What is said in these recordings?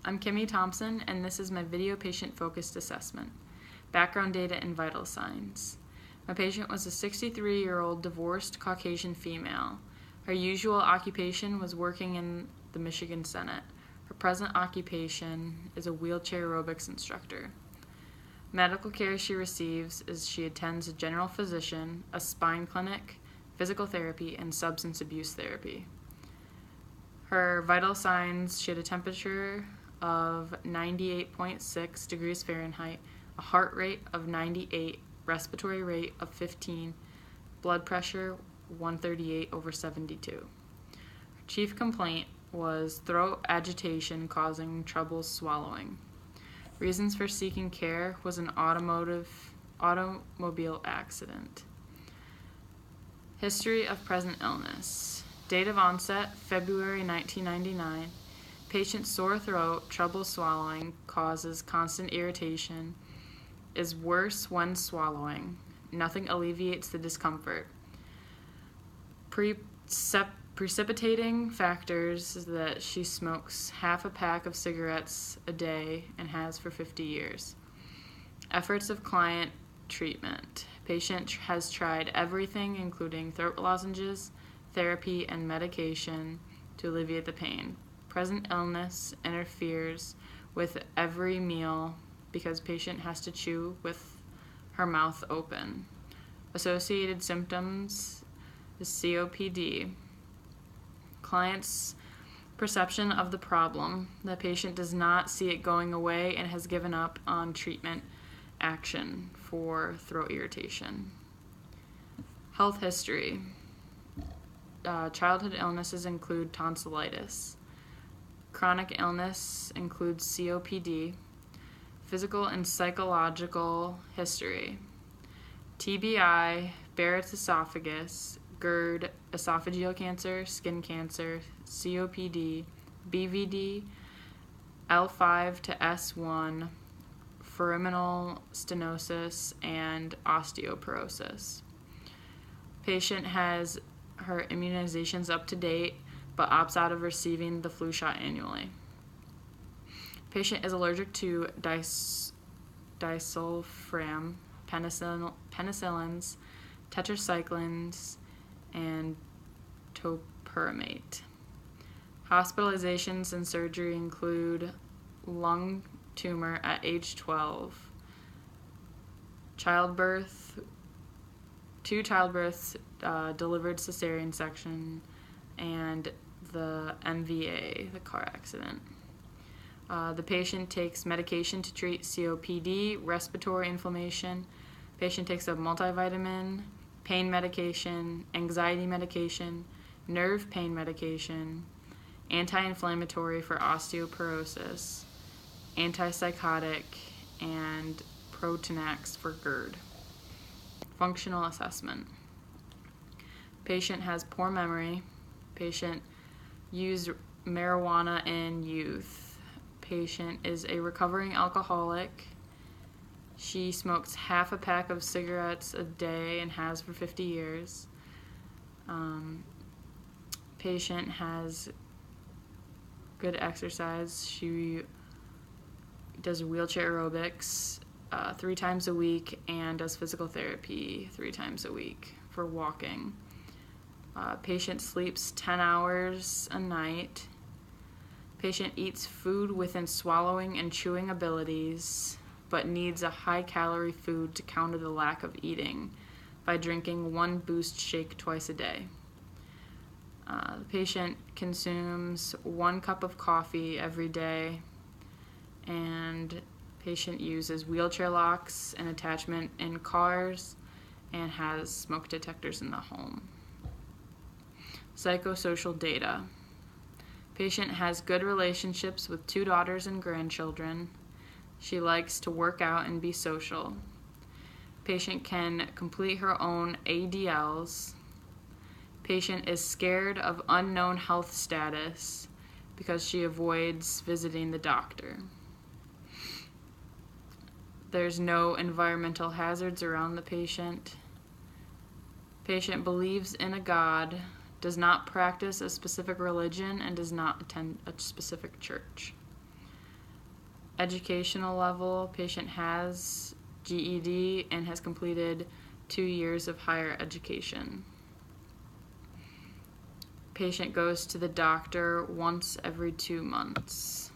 I'm Kimmy Thompson, and this is my video patient-focused assessment. Background data and vital signs. My patient was a 63-year-old divorced Caucasian female. Her usual occupation was working in the Michigan Senate. Her present occupation is a wheelchair aerobics instructor. Medical care she receives is she attends a general physician, a spine clinic, physical therapy, and substance abuse therapy. Her vital signs: she had a temperature of 98.6 degrees Fahrenheit, a heart rate of 98, respiratory rate of 15, blood pressure 138/72. Her chief complaint was throat agitation causing trouble swallowing. Reasons for seeking care was an automobile accident. History of present illness. Date of onset, February 1999. Patient sore throat, trouble swallowing, causes constant irritation, is worse when swallowing. Nothing alleviates the discomfort. Precipitating factors is that she smokes half a pack of cigarettes a day and has for 50 years. Efforts of client treatment. Patient has tried everything, including throat lozenges, therapy, and medication to alleviate the pain. Present illness interferes with every meal because patient has to chew with her mouth open. Associated symptoms is COPD. Client's perception of the problem: the patient does not see it going away and has given up on treatment action for throat irritation. Health history. Childhood illnesses include tonsillitis. Chronic illness includes COPD. Physical and psychological history: TBI, Barrett's esophagus, GERD, esophageal cancer, skin cancer, COPD, BVD, L5 to S1, foraminal stenosis, and osteoporosis. Patient has her immunizations up to date, but opts out of receiving the flu shot annually. Patient is allergic to disulfiram, penicillins, tetracyclines, and topiramate. Hospitalizations and surgery include lung tumor at age 12, childbirth, 2 childbirths, delivered cesarean section, and the MVA, the car accident. The patient takes medication to treat COPD, respiratory inflammation. Patient takes a multivitamin, pain medication, anxiety medication, nerve pain medication, anti-inflammatory for osteoporosis, antipsychotic, and Protonax for GERD. Functional assessment. Patient has poor memory. Patient used marijuana in youth. Patient is a recovering alcoholic. She smokes half a pack of cigarettes a day and has for 50 years. Patient has good exercise. She does wheelchair aerobics 3 times a week and does physical therapy 3 times a week for walking. Patient sleeps 10 hours a night. Patient eats food within swallowing and chewing abilities, but needs a high-calorie food to counter the lack of eating by drinking 1 Boost shake twice a day. The patient consumes 1 cup of coffee every day, and patient uses wheelchair locks and attachment in cars and has smoke detectors in the home. Psychosocial data. Patient has good relationships with 2 daughters and grandchildren. She likes to work out and be social. Patient can complete her own ADLs. Patient is scared of unknown health status because she avoids visiting the doctor. There's no environmental hazards around the patient. Patient believes in a God, does not practice a specific religion, and does not attend a specific church. Educational level, patient has GED and has completed 2 years of higher education. Patient goes to the doctor once every 2 months.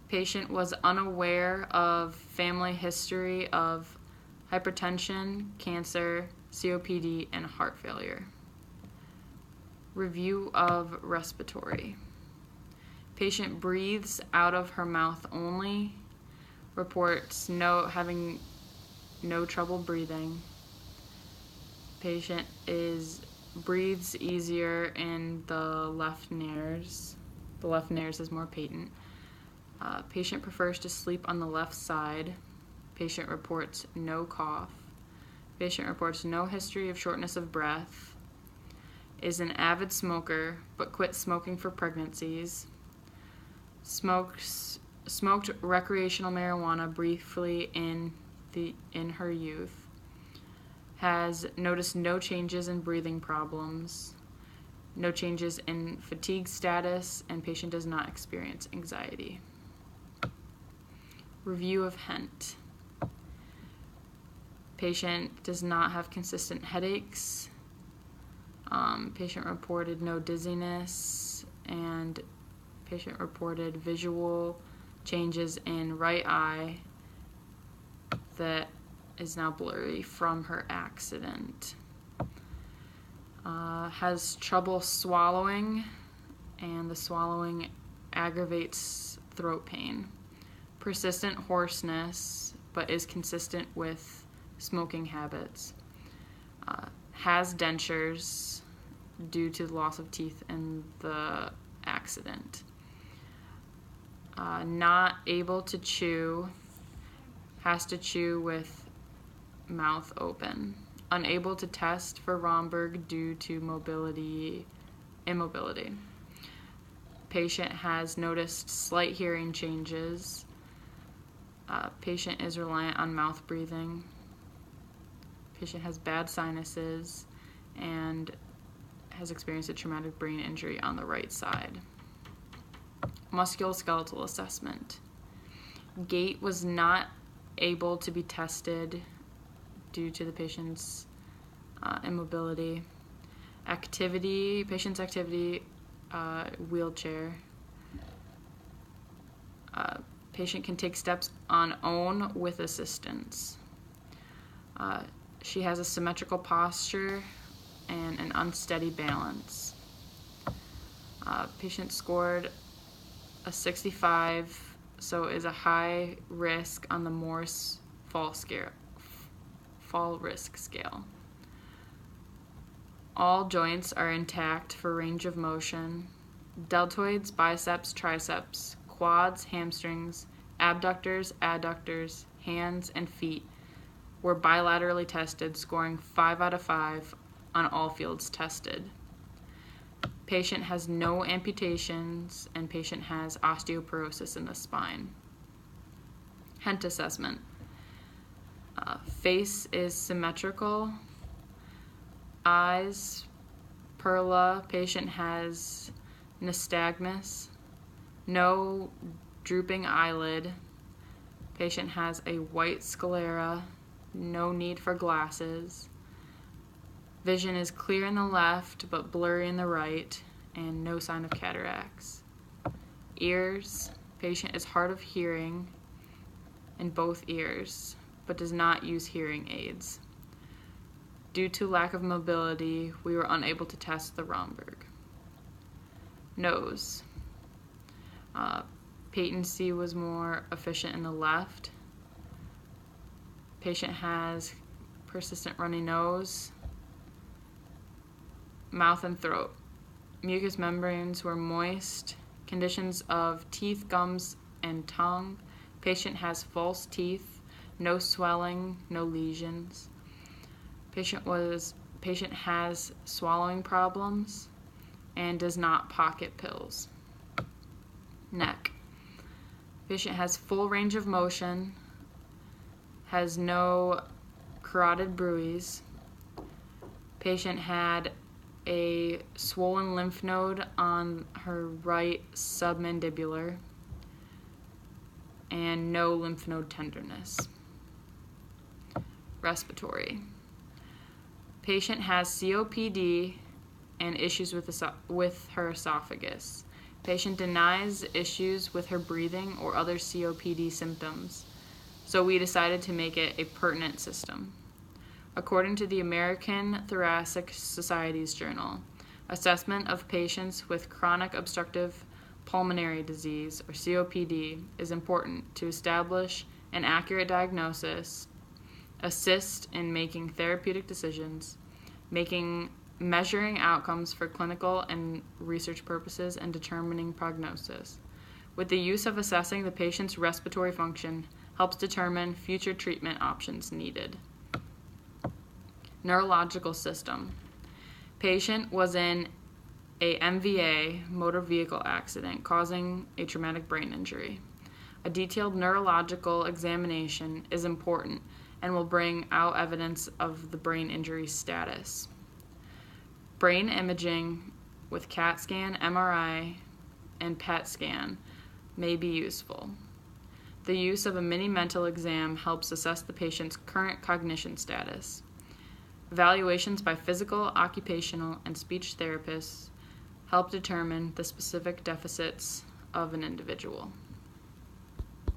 Patient was unaware of family history of hypertension, cancer, COPD, and heart failure. Review of respiratory. Patient breathes out of her mouth only, reports having no trouble breathing. Patient breathes easier in the left nares. The left nares is more patent. Patient prefers to sleep on the left side. Patient reports no cough. Patient reports no history of shortness of breath. Is an avid smoker, but quit smoking for pregnancies. Smoked recreational marijuana briefly in her youth. Has noticed no changes in breathing problems, no changes in fatigue status, and patient does not experience anxiety. Review of HENT. Patient does not have consistent headaches. Patient reported no dizziness, and patient reported visual changes in right eye that is now blurry from her accident. Has trouble swallowing, and the swallowing aggravates throat pain. Persistent hoarseness, but is consistent with smoking habits. Has dentures due to the loss of teeth in the accident. Not able to chew, has to chew with mouth open. Unable to test for Romberg due to immobility. Patient has noticed slight hearing changes. Patient is reliant on mouth breathing. Patient has bad sinuses and has experienced a traumatic brain injury on the right side. Musculoskeletal assessment. Gait was not able to be tested due to the patient's immobility. Patient's activity, wheelchair. Patient can take steps on own with assistance. She has a symmetrical posture and an unsteady balance. Patient scored a 65, so is a high risk on the Morse fall risk scale. All joints are intact for range of motion. Deltoids, biceps, triceps, quads, hamstrings, abductors, adductors, hands, and feet were bilaterally tested, scoring 5 out of 5 on all fields tested. Patient has no amputations, and patient has osteoporosis in the spine. HENT assessment. Face is symmetrical. Eyes, perla. Patient has nystagmus. No drooping eyelid. Patient has a white sclera. No need for glasses. Vision is clear in the left but blurry in the right, and no sign of cataracts. Ears. Patient is hard of hearing in both ears, but does not use hearing aids. Due to lack of mobility, we were unable to test the Romberg. Nose. Patency was more efficient in the left. Patient has persistent runny nose. Mouth and throat. Mucous membranes were moist. Conditions of teeth, gums, and tongue. Patient has false teeth, no swelling, no lesions. Patient has swallowing problems and does not pocket pills. Neck. Patient has full range of motion, has no carotid bruits. Patient had a swollen lymph node on her right submandibular. and no lymph node tenderness. Respiratory. Patient has COPD and issues with her esophagus. Patient denies issues with her breathing or other COPD symptoms, so we decided to make it a pertinent system. According to the American Thoracic Society's journal, assessment of patients with chronic obstructive pulmonary disease, or COPD, is important to establish an accurate diagnosis, assist in making therapeutic decisions, measuring outcomes for clinical and research purposes, and determining prognosis. With the use of assessing the patient's respiratory function helps determine future treatment options needed. Neurological system. Patient was in a MVA, motor vehicle accident, causing a traumatic brain injury. A detailed neurological examination is important and will bring out evidence of the brain injury status. Brain imaging with CAT scan, MRI, and PET scan may be useful. The use of a mini mental exam helps assess the patient's current cognition status. Evaluations by physical, occupational, and speech therapists help determine the specific deficits of an individual.